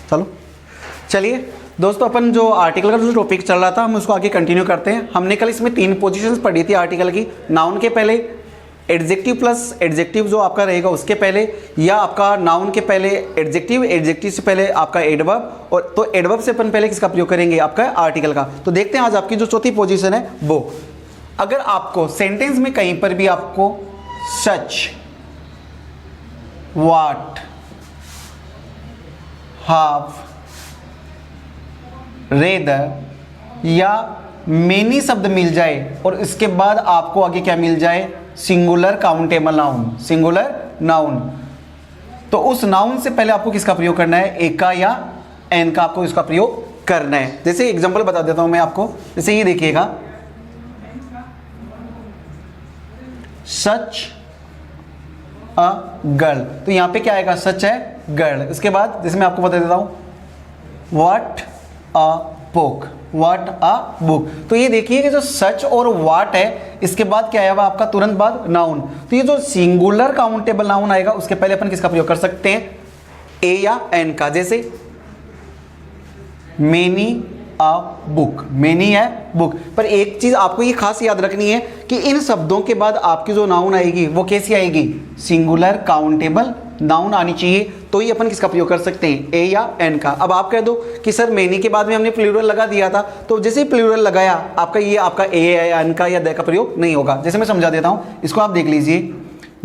चलो चलिए दोस्तों, अपन जो आर्टिकल का जो टॉपिक चल रहा था हम उसको आगे कंटिन्यू करते हैं। हमने कल इसमें 3 पोजीशंस पढ़ी थी आर्टिकल की। नाउन के पहले, एडजेक्टिव प्लस एडजेक्टिव जो आपका रहेगा उसके पहले, या आपका नाउन के पहले एडजेक्टिव, एडजेक्टिव से पहले आपका एडवर्ब, और तो एडवर्ब से अपन पहले किसका प्रयोग करेंगे, आपका आर्टिकल का। तो देखते हैं आज आपकी जो चौथी पोजीशन है वो, अगर आपको सेंटेंस में कहीं पर भी आपको सच, व्हाट, हाफ, रेदर या मेनी शब्द मिल जाए और इसके बाद आपको आगे क्या मिल जाए, singular countable noun, singular noun, तो उस नाउन से पहले आपको किसका प्रयोग करना है, ए का या एन का आपको इसका प्रयोग करना है। जैसे एग्जांपल बता देता हूं मैं आपको, जैसे ये देखिएगा, सच अ गर्ल, तो यहां पे क्या आएगा, सच है गर्ल। इसके बाद जैसे मैं आपको बता देता हूं, what a book, what a book, तो ये देखिए कि जो सच और व्हाट है इसके बाद क्या आएगा आपका तुरंत बाद नाउन, तो ये जो सिंगुलर काउंटेबल नाउन आएगा उसके पहले अपन किसका प्रयोग कर सकते हैं, ए या एन का। जैसे मेनी अ बुक, मेनी है बुक, पर एक चीज आपको ये खास याद रखनी है कि इन शब्दों के बाद आपकी जो नाउन आएगी वो कैसी आएगी, सिंगुलर काउंटेबल नाउन आनी चाहिए, तो ये अपन किसका प्रयोग कर सकते हैं, ए या एन का। अब आप कह दो कि सर मेनी के बाद में हमने प्लूरल लगा दिया था, तो जैसे ही प्लूरल लगाया आपका ये आपका ए या एन का या द का प्रयोग नहीं होगा। जैसे मैं समझा देता हूं, इसको आप देख लीजिए,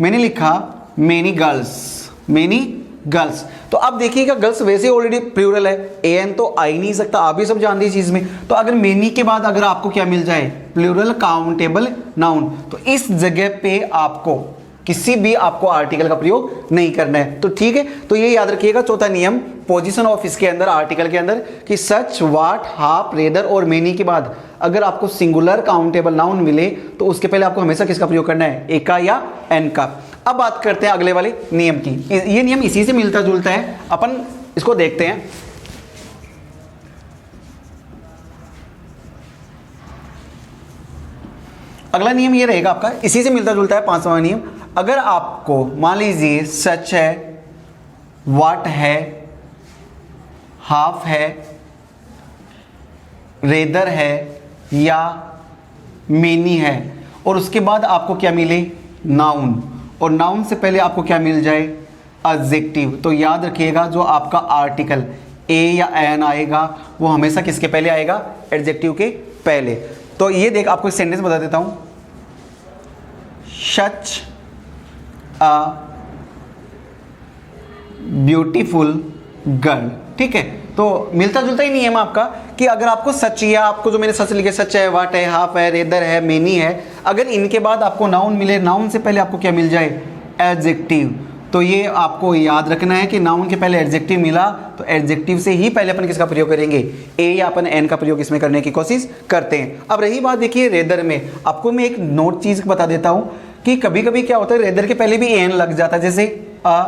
मैंने लिखा मेनी गर्ल्स, मेनी गर्ल्स, तो अब देखिएगा गर्ल्स वैसे ऑलरेडी प्लूरल है, ए एन तो आ ही नहीं सकता, आप भी सब जानते हैं चीज में। तो अगर मेनी के बाद अगर आपको क्या मिल जाए, प्लूरल काउंटेबल नाउन, तो इस जगह पे आपको किसी भी आपको आर्टिकल का प्रयोग नहीं करना है। तो ठीक है, तो ये याद रखिएगा चौथा नियम पोजीशन ऑफ इसके अंदर, आर्टिकल के अंदर, कि सच, व्हाट, हाफ, रेदर और मेनी के बाद अगर आपको सिंगुलर काउंटेबल नाउन मिले तो उसके पहले आपको हमेशा किसका प्रयोग करना है, ए का या एन का। अब बात करते हैं अगले वाले नियम की। ये नियम इसी से मिलता जुलता है, अपन इसको देखते हैं। अगला नियम ये रहेगा आपका, इसी से मिलता जुलता है, 5वां नियम। अगर आपको मान लीजिए सच है, व्हाट है, हाफ है, रेदर है या मेनी है, और उसके बाद आपको क्या मिले, नाउन, और नाउन से पहले आपको क्या मिल जाए, एडजेक्टिव, तो याद रखिएगा जो आपका आर्टिकल ए या एन आएगा वो हमेशा किसके पहले आएगा, एडजेक्टिव के पहले। तो ये देख, आपको एक सेंटेंस बता देता हूं, सच अ ब्यूटीफुल गर्ल, ठीक है। तो मिलता जुलता ही नियम आपका कि अगर आपको सच, या आपको जो मैंने सच लिखे, सच है, व्हाट है, हाफ है, रेदर है, मेनी है, अगर इनके बाद आपको नाउन मिले, नाउन से पहले आपको क्या मिल जाए, एडजेक्टिव, तो ये आपको याद रखना है कि नाउन के पहले एडजेक्टिव मिला तो एडजेक्टिव से ही पहले अपन किसका प्रयोग करेंगे, ए या अपन एन का प्रयोग इसमें करने की कोशिश करते हैं। अब रही बात देखिए रेदर में, आपको मैं एक नोट चीज बता देता हूं कि कभी कभी क्या होता है, रेदर के पहले भी एन लग जाता है, जैसे अ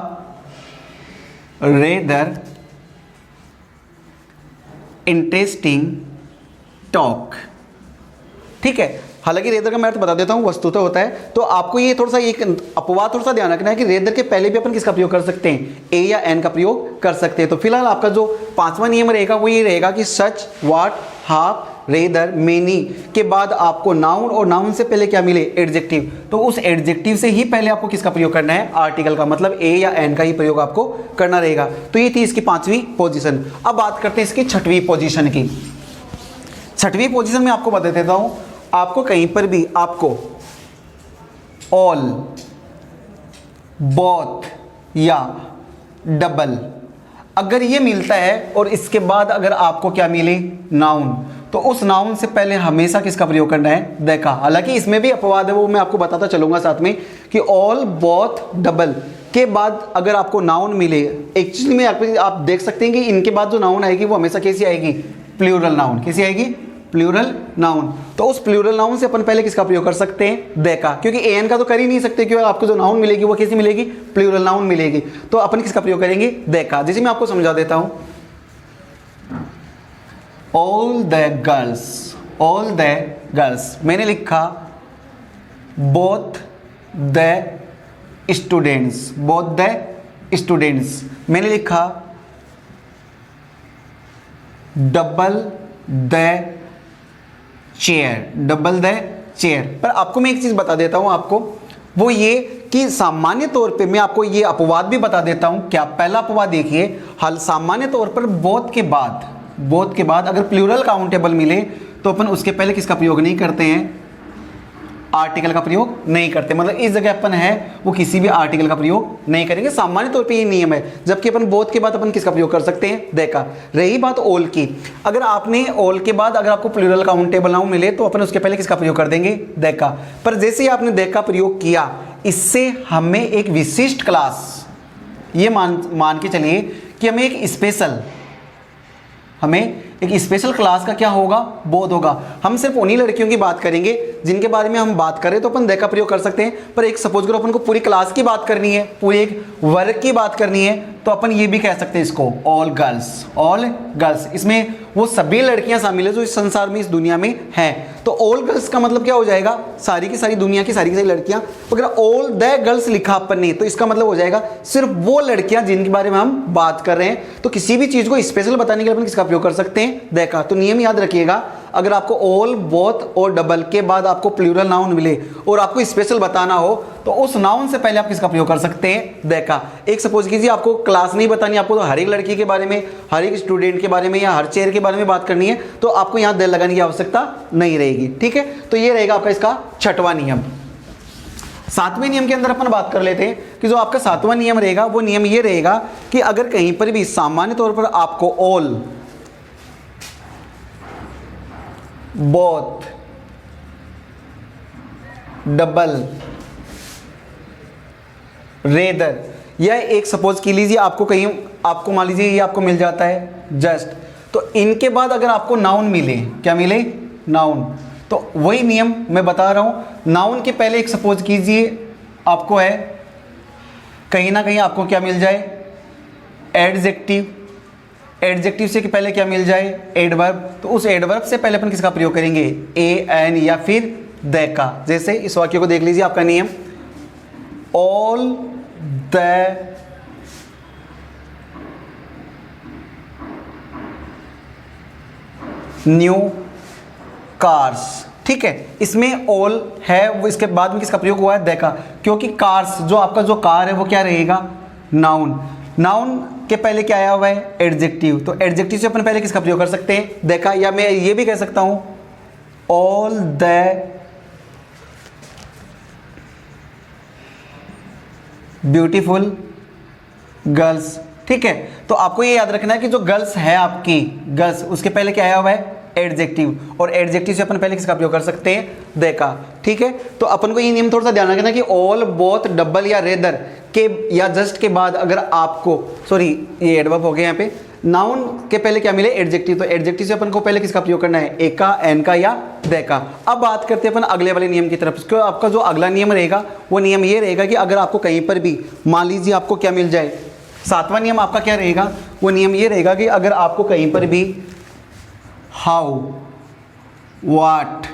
रेदर इंटरेस्टिंग टॉक, ठीक है। हालांकि रेदर का मैं अर्थ बता देता हूं, वस्तुतः होता है, तो आपको ये थोड़ा सा एक अपवाद थोड़ा सा ध्यान रखना है कि रेदर के पहले भी अपन किसका प्रयोग कर सकते हैं, ए या एन का प्रयोग कर सकते हैं। तो फिलहाल आपका जो 5वां नियम रहेगा वो ये रहेगा कि सच, व्हाट, हाफ, रेदर, मेनी के बाद आपको नाउन, और नाउन से पहले क्या मिले, एडजेक्टिव, तो उस एडजेक्टिव से ही पहले आपको किसका प्रयोग करना है, आर्टिकल का, मतलब ए या एन का ही प्रयोग आपको करना रहेगा। तो ये थी इसकी 5वीं पोजीशन। अब बात करते हैं इसकी 6वीं पोजीशन की। 6वीं पोजीशन में आपको बता देता हूं, आपको कहीं पर भी आपको ऑल, बोथ या डबल अगर ये मिलता है और इसके बाद अगर आपको क्या मिले, नाउन, तो उस नाउन से पहले हमेशा किसका प्रयोग करना है, द का। हालांकि इसमें भी अपवाद है, वो मैं आपको बताता चलूंगा साथ में, कि ऑल, बोथ, डबल के बाद अगर आपको नाउन मिले, एक्चुअली में आप देख सकते हैं कि इनके बाद जो नाउन आएगी वो हमेशा कैसी आएगी, प्लूरल नाउन। कैसी आएगी, प्लूरल नाउन। तो उस प्लूरल नाउन से अपन पहले किसका प्रयोग कर सकते हैं, द का, क्योंकि एन का तो कर ही नहीं सकते, क्योंकि आपको जो नाउन मिलेगी वो कैसी मिलेगी, प्लूरल नाउन मिलेगी। तो अपन किसका प्रयोग करेंगे, द का। जैसे मैं आपको समझा देता हूं, all the girls, all the girls, मैंने लिखा both the students, both the students, मैंने लिखा double the chair, double the chair. पर आपको मैं एक चीज बता देता हूं आपको, वो ये कि सामान्य तौर पे मैं आपको ये अपवाद भी बता देता हूं। क्या? पहला अपवाद देखिए, हल सामान्य तौर पर बोथ के बाद अगर प्लूरल काउंटेबल मिले तो अपन उसके पहले किसका प्रयोग नहीं करते हैं? आर्टिकल का प्रयोग नहीं करते। मतलब इस जगह अपन है वो किसी भी आर्टिकल का प्रयोग नहीं करेंगे, सामान्य तौर पे ये नियम है। जबकि अपन बोथ के बाद अपन किसका प्रयोग कर सकते हैं? दे का। रही बात ऑल की, अगर आपने ऑल के बाद अगर आपको प्लूरल काउंटेबल नाउन मिले तो अपन उसके पहले किसका प्रयोग कर देंगे? दे का। पर जैसे ही आपने दे का प्रयोग किया, इससे हमें एक विशिष्ट क्लास, ये मान के चलिए कि हमें एक स्पेशल क्लास का क्या होगा? बोध होगा। हम सिर्फ उन्हीं लड़कियों की बात करेंगे जिनके बारे में हम बात करें तो अपन दे का प्रयोग कर सकते हैं। पर एक सपोज करो अपन को पूरी क्लास की बात करनी है, पूरे एक वर्ग की बात करनी है, तो अपन ये भी कह सकते हैं इसको ऑल गर्ल्स। इसमें वो सभी लड़कियां शामिल है जो इस संसार में, इस दुनिया में हैं। तो ऑल गर्ल्स का मतलब क्या हो जाएगा? सारी की सारी दुनिया की सारी की सारी लड़कियां। अगर ऑल द गर्ल्स लिखा अपन ने तो इसका मतलब हो जाएगा सिर्फ वो लड़कियां जिनके बारे में हम बात कर रहे हैं। तो किसी भी चीज को स्पेशल बताने के लिए अपन किसका प्रयोग कर सकते हैं? द का। तो नियम याद रखिएगा, अगर आपको ऑल, बोथ और डबल के बाद आपको प्लूरल नाउन मिले और आपको स्पेशल बताना हो तो उस नाउन से पहले आप किसका प्रयोग कर सकते हैं? द का। एक सपोज कीजिए आपको क्लास नहीं बतानी, आपको तो हर एक लड़की के बारे में, हर एक स्टूडेंट के बारे में या हर चेयर के बारे में बात करनी है, तो आपको यहां द लगाने की आवश्यकता नहीं रहेगी। ठीक है, तो ये रहेगा आपका इसका छठवां नियम। सातवें नियम के अंदर अपन बात कर लेते हैं कि जो आपका सातवां नियम रहेगा वो नियम ये रहेगा कि अगर कहीं पर भी सामान्य तौर पर आपको ऑल, बोथ, डबल, रेदर, या एक सपोज की लीजिए आपको कहीं, आपको मान लीजिए ये आपको मिल जाता है जस्ट, तो इनके बाद अगर आपको नाउन मिले, क्या मिले? नाउन। तो वही नियम मैं बता रहा हूं, नाउन के पहले एक सपोज कीजिए आपको है कहीं ना कहीं आपको क्या मिल जाए? एडजेक्टिव। एडजेक्टिव से पहले क्या मिल जाए? एडवर्ब। तो उस एडवर्ब से पहले अपन किसका प्रयोग करेंगे? ए, एन या फिर द का। जैसे इस वाक्य को देख लीजिए, आपका नियम ऑल द न्यू कार्स। ठीक है, इसमें ऑल है, वो इसके बाद में किसका प्रयोग हुआ है? द का। क्योंकि कार्स, जो आपका जो कार है वो क्या रहेगा? नाउन। नाउन के पहले क्या आया हुआ है? एडजेक्टिव। तो एडजेक्टिव से अपन पहले किसका प्रयोग कर सकते हैं? द का। या मैं ये भी कह सकता हूं ऑल द ब्यूटीफुल गर्ल्स। ठीक है, तो आपको ये याद रखना है कि जो गर्ल्स है आपकी, गर्ल्स, उसके पहले क्या आया हुआ है? एडजेक्टिव। और एडजेक्टिव से अपन पहले किसका प्रयोग कर सकते हैं? द का। ठीक है, तो अपन को ये नियम थोड़ा सा ध्यान रखना कि ऑल, बोथ, डबल या रेदर के या जस्ट के बाद अगर आपको, सॉरी ये एडवर्ब हो गया यहाँ पे, नाउन के पहले क्या मिले? एडजेक्टिव। तो एडजेक्टिव से अपन को पहले किसका प्रयोग करना है? ए का, एन का या द का। अब बात करते हैं अपन अगले वाले नियम की तरफ। तो आपका जो अगला नियम रहेगा वो नियम ये रहेगा कि अगर आपको कहीं पर भी मान लीजिए आपको क्या मिल जाए, सातवां नियम आपका क्या रहेगा? वो नियम ये रहेगा कि अगर आपको कहीं पर भी हाउ, व्हाट,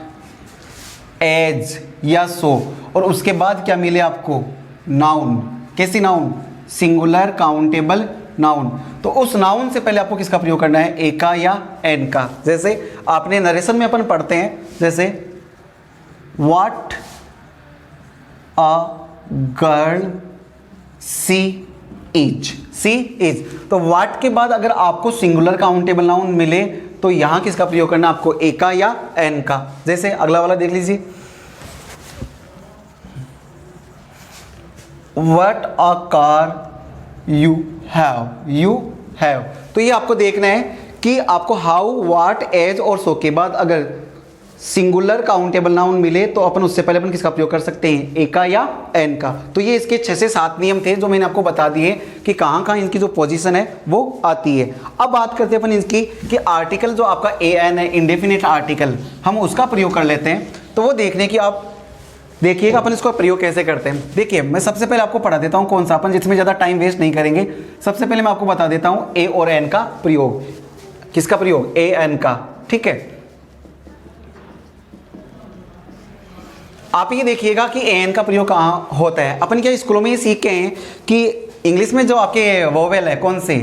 एज या सो और उसके बाद क्या मिले आपको? नाउन। कैसी नाउन? Singular countable noun. तो उस नाउन से पहले आपको किसका प्रयोग करना है? ए का या एन का। जैसे आपने नरेशन में अपन पढ़ते हैं, जैसे what a girl she is. She is. तो व्हाट के बाद अगर आपको सिंगुलर काउंटेबल नाउन मिले तो यहां किसका प्रयोग करना है आपको? ए का या एन का। जैसे अगला वाला देख लीजिए, what a car you have. तो ये आपको देखना है कि आपको हाउ, व्हाट, एज और सो के बाद अगर सिंगुलर काउंटेबल नाउन मिले तो अपन उससे पहले अपन किसका प्रयोग कर सकते हैं? ए का या एन का। तो ये इसके 6 से 7 नियम थे जो मैंने आपको बता दिए कि कहाँ कहाँ इनकी जो पोजीशन है वो आती है। अब बात करते हैं अपन इसकी कि आर्टिकल जो आपका ए एन है, इंडेफिनिट आर्टिकल, हम उसका प्रयोग कर लेते हैं। तो वो देखने की आप देखिएगा अपन इसको प्रयोग कैसे करते हैं। देखिए मैं सबसे पहले आपको पढ़ा देता हूँ कौन सा, अपन जिसमें ज़्यादा टाइम वेस्ट नहीं करेंगे। सबसे पहले मैं आपको बता देता हूँ ए और एन का प्रयोग। किसका प्रयोग? ए एन का। ठीक है, आप ये देखिएगा कि एन का प्रयोग कहाँ होता है। अपन क्या स्कूलों में ये सीख के हैं कि इंग्लिश में जो आपके वोवेल है, कौन से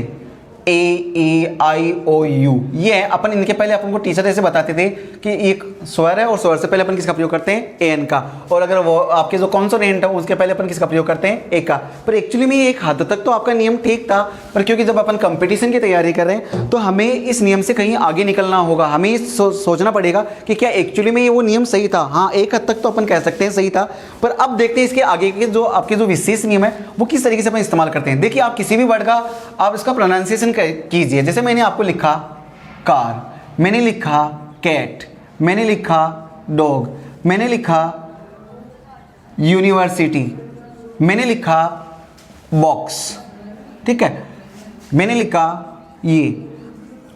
AEIOU, ये है अपन। इनके पहले अपन को टीचर ऐसे बताते थे कि एक स्वर है और स्वर से पहले अपन किसका प्रयोग करते हैं, एन का, और अगर वो आपके जो कॉन्सोनेंट है उसके पहले अपन किसका प्रयोग करते हैं, ए का। पर एक्चुअली में एक हद तक तो आपका नियम ठीक था, पर क्योंकि जब अपन कंपटीशन की तैयारी कर रहे हैं तो हमें इस नियम से कहीं आगे निकलना होगा, हमें सोचना पड़ेगा कि क्या एक्चुअली में ये वो नियम सही था। हाँ, एक हद तक तो अपन कह सकते हैं सही था, पर अब देखते हैं इसके आगे के जो आपके जो विशेष नियम है वो किस तरीके से अपन इस्तेमाल करते हैं। देखिए, आप किसी भी वर्ड का आप इसका प्रोनाउंसिएशन कीजिए। जैसे मैंने आपको लिखा कार, मैंने लिखा कैट, मैंने लिखा डॉग, मैंने लिखा यूनिवर्सिटी, मैंने लिखा बॉक्स, ठीक है, मैंने लिखा ये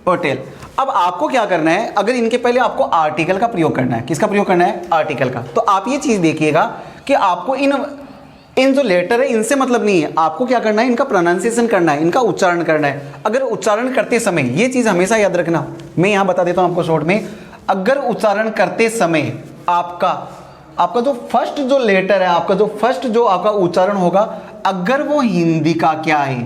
होटल। अब आपको क्या करना है, अगर इनके पहले आपको आर्टिकल का प्रयोग करना है, किसका प्रयोग करना है, आर्टिकल का, तो आप ये चीज देखिएगा कि आपको इन जो लेटर है इनसे मतलब नहीं है, आपको क्या करना है, इनका प्रोनाउंसिएशन करना है, इनका उच्चारण करना है। अगर उच्चारण करते समय, ये चीज हमेशा याद रखना, मैं यहां बता देता हूं आपको शॉर्ट में, अगर उच्चारण करते समय आपका जो फर्स्ट जो लेटर है, आपका जो फर्स्ट जो आपका उच्चारण होगा, अगर वो हिंदी का क्या है,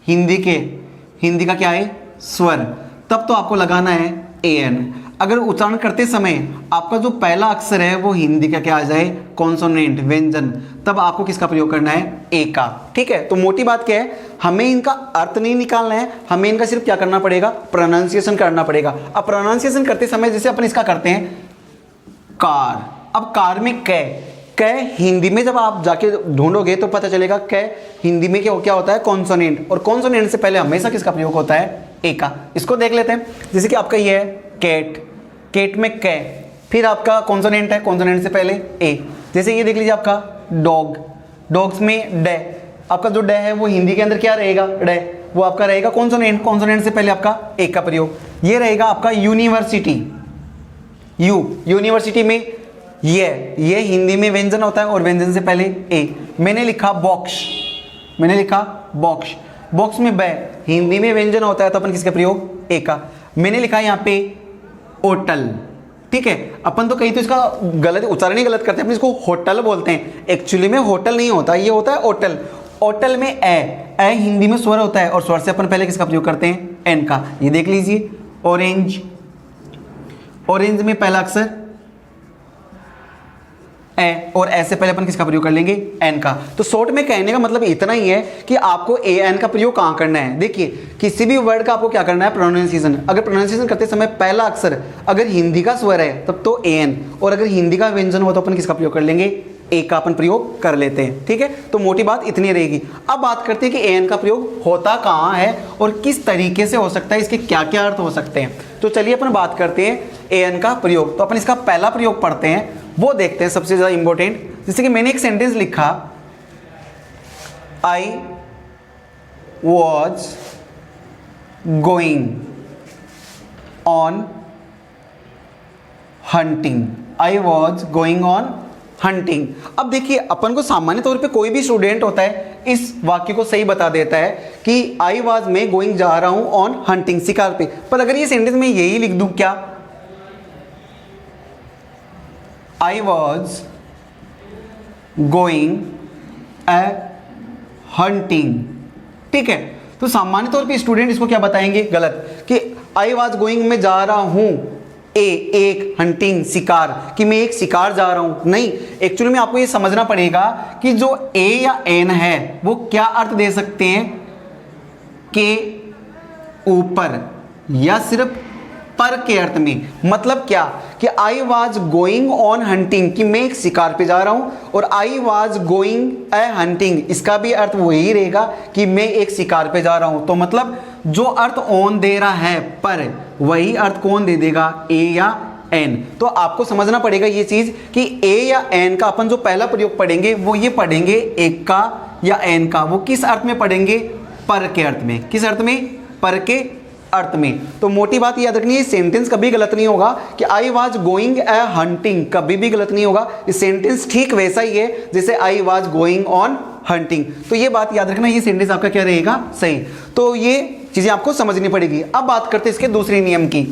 हिंदी का क्या है, स्वर, तब तो आपको लगाना है AN। अगर उच्चारण करते समय आपका जो पहला अक्षर है वो हिंदी का क्या आ जाए, कॉन्सोनेंट, व्यंजन, तब आपको किसका प्रयोग करना है, ए का। ठीक है, तो मोटी बात क्या है, हमें इनका अर्थ नहीं निकालना है, हमें इनका सिर्फ क्या करना पड़ेगा, प्रोनाउंसिएशन करना पड़ेगा। अब प्रोनाउंसिएशन करते समय जैसे अपन इसका करते हैं कार, अब कार में कै हिंदी में जब आप जाके ढूंढोगे तो पता चलेगा कै हिंदी में क्या होता है, कॉन्सोनेंट, और कॉन्सोनेंट से पहले हमेशा किसका प्रयोग होता है, ए का। इसको देख लेते हैं, जैसे कि आपका ये है कैट, कैट में कै, फिर आपका कॉन्सोनेंट है, कॉन्सोनेंट से पहले ए। जैसे ये देख लीजिए आपका डॉग, डॉग्स में डे, आपका जो डे है वो हिंदी के अंदर क्या रहेगा, डे, वो आपका रहेगा कॉन्सोनेंट, कॉन्सोनेंट से पहले आपका ए का प्रयोग। ये रहेगा आपका यूनिवर्सिटी, यूनिवर्सिटी में ये हिंदी में व्यंजन होता है और व्यंजन से पहले ए। मैंने लिखा बॉक्स, मैंने लिखा बॉक्स, बॉक्स में बै, हिंदी में व्यंजन होता है तो अपन किसका प्रयोग, ए का। मैंने लिखा यहाँ पे होटल, ठीक है, अपन तो कहीं तो इसका गलत उच्चारण ही गलत करते हैं, अपन इसको होटल बोलते हैं, एक्चुअली में होटल नहीं होता, ये होता है होटल। होटल में ए हिंदी में स्वर होता है और स्वर से अपन पहले किसका प्रयोग करते हैं, एन का। ये देख लीजिए ऑरेंज, ऑरेंज में पहला अक्षर ए, और ऐसे पहले अपन किसका प्रयोग कर लेंगे, एन का। तो शॉर्ट में कहने का मतलब इतना ही है कि आपको ए एन का प्रयोग कहां करना है। देखिए, किसी भी वर्ड का आपको क्या करना है, प्रोनाउंसिएशन। अगर प्रोनाउंसिएशन करते समय पहला अक्षर अगर हिंदी का स्वर है तब तो ए एन, और अगर हिंदी का व्यंजन हो तो अपन किसका प्रयोग कर लेंगे, ए का अपन प्रयोग कर लेते हैं। ठीक है, तो मोटी बात इतनी रहेगी। अब बात करते हैं कि ए एन का प्रयोग होता कहाँ है और किस तरीके से हो सकता है, इसके क्या क्या अर्थ हो सकते हैं। तो चलिए अपन बात करते हैं ए एन का प्रयोग। तो अपन इसका पहला प्रयोग पढ़ते हैं, वो देखते हैं, सबसे ज्यादा इंपॉर्टेंट। जैसे कि मैंने एक सेंटेंस लिखा, I was going on hunting, I was going on hunting. अब देखिए, अपन को सामान्य तौर पे कोई भी स्टूडेंट होता है इस वाक्य को सही बता देता है कि आई वॉज में गोइंग जा रहा हूं ऑन हंटिंग, शिकार पे। पर अगर ये सेंटेंस में यही लिख दूं, क्या, I was going a hunting, ठीक है। तो सामान्य तौर पे स्टूडेंट इसको क्या बताएंगे, गलत, कि I was going में जा रहा हूं एक हंटिंग, शिकार, कि मैं एक शिकार जा रहा हूं। नहीं, एक्चुअली में आपको ये समझना पड़ेगा कि जो ए या एन है वो क्या अर्थ दे सकते हैं, के ऊपर या सिर्फ पर के अर्थ में। मतलब क्या, कि I was going on hunting, कि मैं एक शिकार पे जा रहा हूं, और I was going A hunting, इसका भी अर्थ वही रहेगा कि मैं एक शिकार पे जा रहा हूं। तो मतलब जो अर्थ ऑन दे रहा है पर, वही अर्थ कौन दे देगा, ए या एन। तो आपको समझना पड़ेगा ये चीज कि ए या एन का अपन जो पहला प्रयोग पढ़ेंगे वो ये पढ़ेंगे एक का या एन का। वो किस अर्थ में पढ़ेंगे, पर के अर्थ में। किस अर्थ में, पर के अर्थ में। तो मोटी बात याद रखनी है, सेंटेंस कभी गलत नहीं होगा कि I was going A hunting, कभी भी गलत नहीं होगा। ये सेंटेंस ठीक वैसा ही है जैसे I was going on hunting. तो ये बात याद रखना, ये सेंटेंस आपका क्या रहेगा, सही। तो ये चीजें आपको समझनी पड़ेगी। अब बात करते हैं इसके दूसरे नियम की।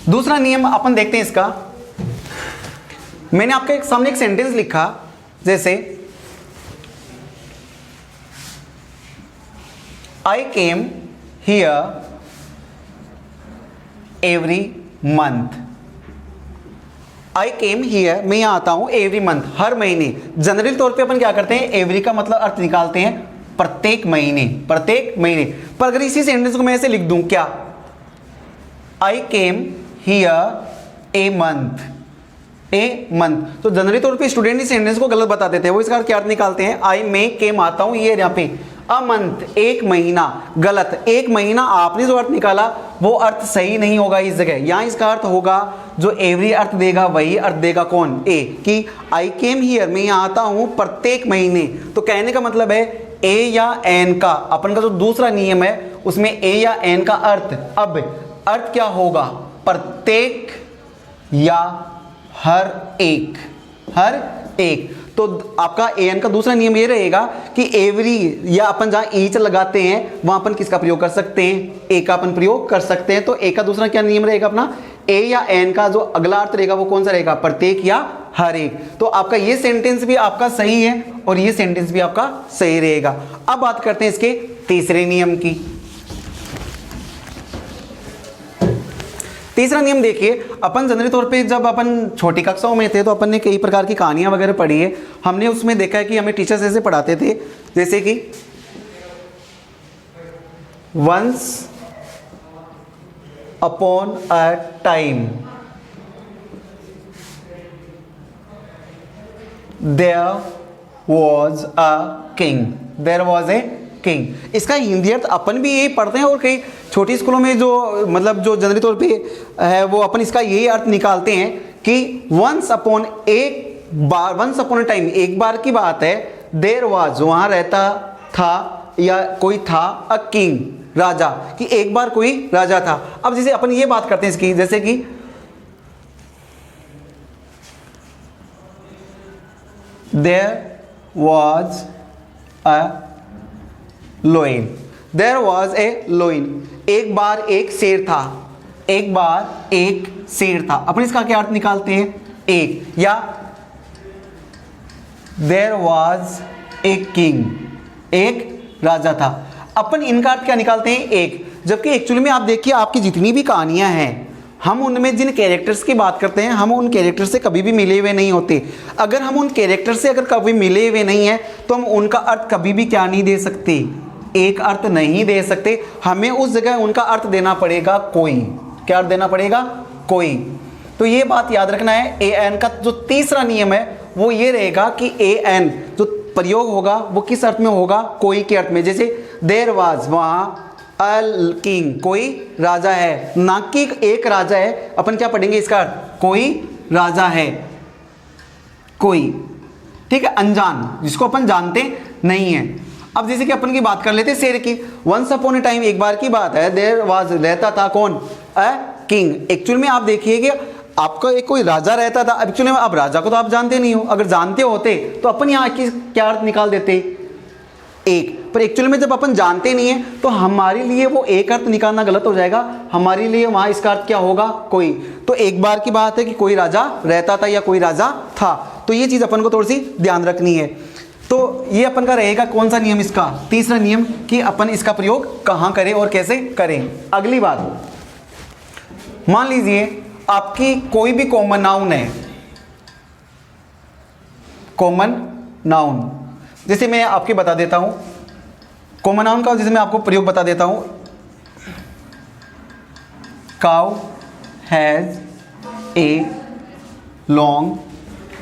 दूसरा नियम अपन देखते हैं इसका। मैंने आपके सामने एक सेंटेंस लिखा, जैसे I came here every month. I came here, मैं यहाँ आता हूँ एवरी मंथ, हर महीने। जनरली तौर पे अपन क्या करते हैं, एवरी का मतलब अर्थ निकालते हैं प्रत्येक महीने, प्रत्येक महीने। पर अगर इसी सेंटेंस को मैं ऐसे लिख दूं, क्या, I came here a month, a month, तो जनरली तौर पे स्टूडेंट इस सेंटेंस को गलत बता देते हैं। वो इसका क्या अर्थ निकालते हैं, आई मे केम आता हूं, ये यहाँ पे अ मंथ, एक महीना, गलत। एक महीना आपने जो अर्थ निकाला वो अर्थ सही नहीं होगा इस जगह। यहाँ इसका अर्थ होगा, जो एवरी अर्थ देगा वही अर्थ देगा कौन, ए, कि आई केम हियर, मैं यहाँ आता हूं प्रत्येक महीने। तो कहने का मतलब है ए या एन का, अपन का जो दूसरा नियम है उसमें ए या एन का अर्थ, अब अर्थ क्या होगा, प्रत्येक या हर एक, हर एक। तो आपका एन का दूसरा नियम ये रहेगा कि एवरी, या अपन जहां ईच लगाते हैं वहां अपन किसका प्रयोग कर सकते हैं, ए का अपन प्रयोग कर सकते हैं। तो ए का दूसरा क्या नियम रहेगा अपना, ए या एन का जो अगला अर्थ रहेगा वो कौन सा रहेगा, प्रत्येक या हर एक। तो आपका ये सेंटेंस भी आपका सही है और ये सेंटेंस भी आपका सही रहेगा। अब बात करते हैं इसके तीसरे नियम की। तीसरा नियम देखिए, अपन जनरली तौर पे जब अपन छोटी कक्षाओं में थे तो अपन ने कई प्रकार की कहानियां वगैरह पढ़ी है। हमने उसमें देखा है कि हमें टीचर्स ऐसे पढ़ाते थे, जैसे कि once upon a time there was a king, there was a king. इसका हिंदी अर्थ अपन भी यही पढ़ते हैं और कई छोटी स्कूलों में जो मतलब जो जनरली तौर पे है वो अपन इसका यही अर्थ निकालते हैं कि वंस अपॉन, एक बार, वंस अपॉन टाइम, एक बार की बात है, देयर वाज, वहां रहता था या कोई था, अ किंग, राजा, कि एक बार कोई राजा था। अब जैसे अपन ये बात करते हैं इसकी, जैसे कि there was a lion, there was a lion, एक बार एक शेर था, एक बार एक शेर था। अपन इसका क्या अर्थ निकालते हैं, एक, या देयर वॉज ए किंग, एक राजा था। अपन इनका अर्थ क्या निकालते हैं, एक। जबकि एक्चुअली में आप देखिए आपकी जितनी भी कहानियां हैं, हम उनमें जिन कैरेक्टर्स की बात करते हैं, हम उन कैरेक्टर से कभी भी मिले हुए नहीं होते। अगर हम उन कैरेक्टर से अगर कभी मिले हुए नहीं हैं तो हम उनका अर्थ कभी भी क्या नहीं दे सकते, एक अर्थ नहीं दे सकते। हमें उस जगह उनका अर्थ देना पड़ेगा कोई, क्या अर्थ देना पड़ेगा, कोई। तो ये बात याद रखना है। ए एन का जो तीसरा नियम है वो ये रहेगा कि ए एन जो प्रयोग होगा वो किस अर्थ में होगा, कोई के अर्थ में। जैसे देयर वाज, वहां अ किंग, कोई राजा है, ना कि एक राजा है। अपन क्या पढ़ेंगे इसका अर्थ, कोई राजा है, कोई, ठीक है, अनजान, जिसको अपन जानते नहीं है। अब जैसे कि अपन की बात कर लेते शेर की, वंस अपॉन ए टाइम, एक बार की बात है, देयर वाज, रहता था कौन, अ किंग। एक्चुअल में आप देखिए कि आपका एक कोई राजा रहता था। एक्चुअली में आप राजा को तो आप जानते नहीं हो, अगर जानते होते तो अपन यहाँ की क्या अर्थ निकाल देते, एक। पर एक्चुअली में जब अपन जानते नहीं है तो हमारे लिए वो एक अर्थ निकालना गलत हो जाएगा, हमारे लिए वहां इसका अर्थ क्या होगा, कोई। तो एक बार की बात है कि कोई राजा रहता था या कोई राजा था। तो ये चीज अपन को थोड़ी सी ध्यान रखनी है। तो ये अपन का रहेगा कौन सा नियम, इसका तीसरा नियम, कि अपन इसका प्रयोग कहां करें और कैसे करें। अगली बात, मान लीजिए आपकी कोई भी कॉमन नाउन है, कॉमन नाउन, जैसे मैं आपके बता देता हूं कॉमन नाउन का, जैसे मैं आपको प्रयोग बता देता हूं, cow has a long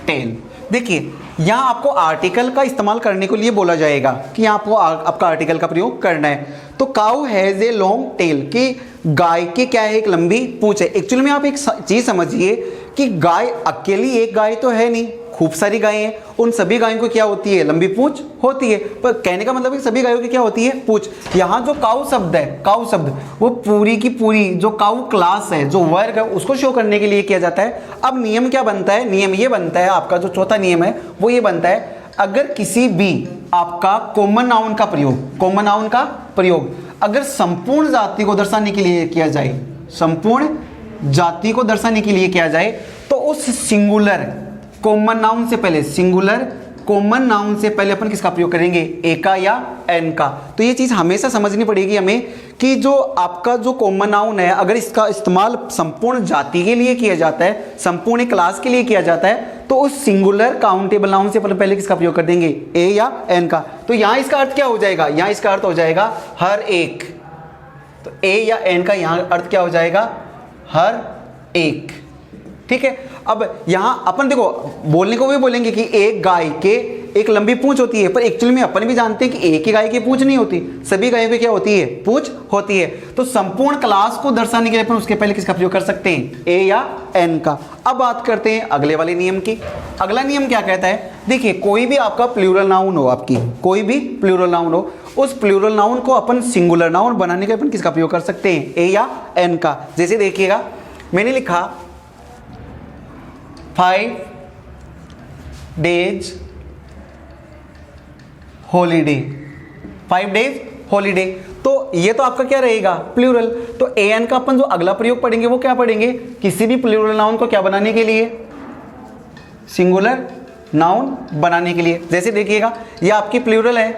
tail. देखिए यहां आपको आर्टिकल का इस्तेमाल करने के लिए बोला जाएगा कि यहां आपको आपका आर्टिकल का प्रयोग करना है। तो cow has a long tail, कि गाय की क्या है, एक लंबी पूंछ है। एक्चुअली में आप एक चीज समझिए कि गाय अकेली एक गाय तो है नहीं, खूब सारी गायें हैं, उन सभी गायों को क्या होती है, लंबी पूंछ होती है। पर कहने का मतलब है सभी गायों की क्या होती है, पूंछ। यहाँ जो काऊ शब्द है, काऊ शब्द वो पूरी की पूरी जो काऊ क्लास है, जो वर्ग है, उसको शो करने के लिए किया जाता है। अब नियम क्या बनता है, नियम ये बनता है, आपका जो चौथा नियम है वो ये बनता है, अगर किसी भी आपका कॉमन नाउन का प्रयोग, कॉमन नाउन का प्रयोग अगर संपूर्ण जाति को दर्शाने के लिए किया जाए, संपूर्ण जाति को दर्शाने के लिए किया जाए, तो उस सिंगुलर कॉमन नाउन से पहले, सिंगुलर कॉमन नाउन से पहले अपन किसका प्रयोग करेंगे, ए का या एन का। तो ये चीज़ हमेशा समझनी पड़ेगी हमें कि जो आपका जो कॉमन नाउन है, अगर इसका इस्तेमाल संपूर्ण जाति के लिए किया जाता है, संपूर्ण क्लास के लिए किया जाता है, तो उस सिंगुलर काउंटेबल नाउन से पहले किसका प्रयोग कर देंगे, ए या एन का। तो यहाँ इसका अर्थ क्या हो जाएगा, यहाँ इसका अर्थ हो जाएगा हर एक। तो ए या एन का यहाँ अर्थ क्या हो जाएगा, हर एक। ठीक है, अब यहां अपन देखो बोलने को भी बोलेंगे कि एक गाय के एक लंबी पूंछ होती है, पर एक्चुअली में अपन भी जानते हैं कि एक ही गाय की पूंछ नहीं होती, सभी गायों की क्या होती है, पूंछ होती है। तो संपूर्ण क्लास को दर्शाने के लिए अपन उसके पहले किसका प्रयोग कर सकते हैं, ए या एन का। अब बात करते हैं अगले वाले नियम की। अगला नियम क्या कहता है, देखिए कोई भी आपका प्लूरल नाउन हो, आपकी कोई भी प्लूरल नाउन हो, उस प्लूरल नाउन को अपन सिंगुलर नाउन बनाने के अपन किसका प्रयोग कर सकते हैं, ए या एन का। जैसे देखिएगा मैंने लिखा 5 days हॉलीडे, 5 days हॉलीडे। तो ये तो आपका क्या रहेगा, प्लूरल। तो ए एन का अपन जो अगला प्रयोग पढ़ेंगे वो क्या पढ़ेंगे, किसी भी प्लूरल नाउन को क्या बनाने के लिए, सिंगुलर नाउन बनाने के लिए। जैसे देखिएगा ये आपकी प्लूरल है,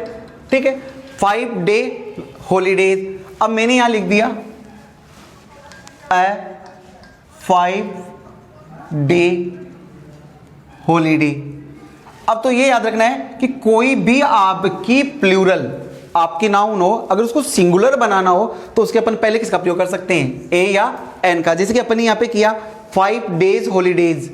ठीक है, 5 day हॉलीडेज। अब मैंने यहां लिख दिया a 5 day हॉलीडे। अब तो ये याद रखना है कि कोई भी आपकी प्लूरल आपकी नाउन हो, अगर उसको सिंगुलर बनाना हो तो उसके अपन पहले किसका प्रयोग कर सकते हैं, ए या एन का। जैसे कि अपन यहाँ पे किया 5 days हॉलीडेज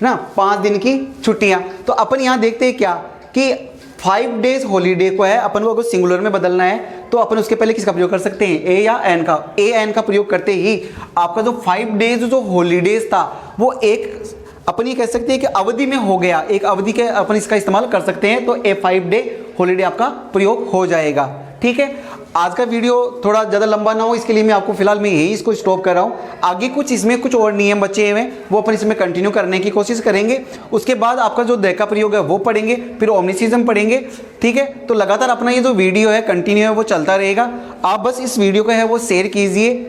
ना, 5 दिन की छुट्टियां। तो अपन यहाँ देखते हैं क्या कि 5 days हॉलीडे को है अपन को अगर सिंगुलर में बदलना है तो अपन उसके पहले किसका प्रयोग कर सकते हैं, ए या एन का। ए एन का प्रयोग करते ही आपका जो 5 days जो हॉलीडेज था वो एक अपन ये कह सकते हैं कि अवधि में हो गया, एक अवधि के अपन इसका इस्तेमाल कर सकते हैं। तो ए 5 day हॉलीडे आपका प्रयोग हो जाएगा। ठीक है, आज का वीडियो थोड़ा ज़्यादा लंबा ना हो इसके लिए मैं आपको फिलहाल मैं यही इसको स्टॉप कर रहा हूँ। आगे कुछ इसमें कुछ और नियम बचे हुए हैं वो अपन इसमें कंटिन्यू करने की कोशिश करेंगे। उसके बाद आपका जो दे का प्रयोग है वो पढ़ेंगे, फिर ओमनिसिज्म पढ़ेंगे। ठीक है, तो लगातार अपना ये जो वीडियो है कंटिन्यू है वो चलता रहेगा। आप बस इस वीडियो को है वो शेयर कीजिए,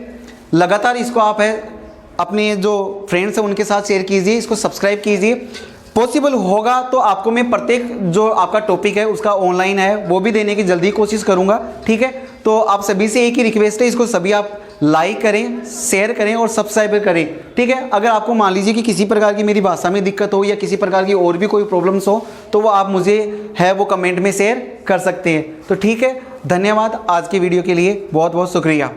लगातार इसको आप है अपने जो फ्रेंड्स हैं उनके साथ शेयर कीजिए, इसको सब्सक्राइब कीजिए। पॉसिबल होगा तो आपको मैं प्रत्येक जो आपका टॉपिक है उसका ऑनलाइन है वो भी देने की जल्दी कोशिश करूंगा। ठीक है, तो आप सभी से एक ही रिक्वेस्ट है, इसको सभी आप लाइक करें, शेयर करें और सब्सक्राइब करें। ठीक है, अगर आपको मान लीजिए कि किसी प्रकार की मेरी भाषा में दिक्कत हो या किसी प्रकार की और भी कोई प्रॉब्लम्स हो तो वो आप मुझे है वो कमेंट में शेयर कर सकते हैं। तो ठीक है, धन्यवाद। आज की वीडियो के लिए बहुत बहुत शुक्रिया।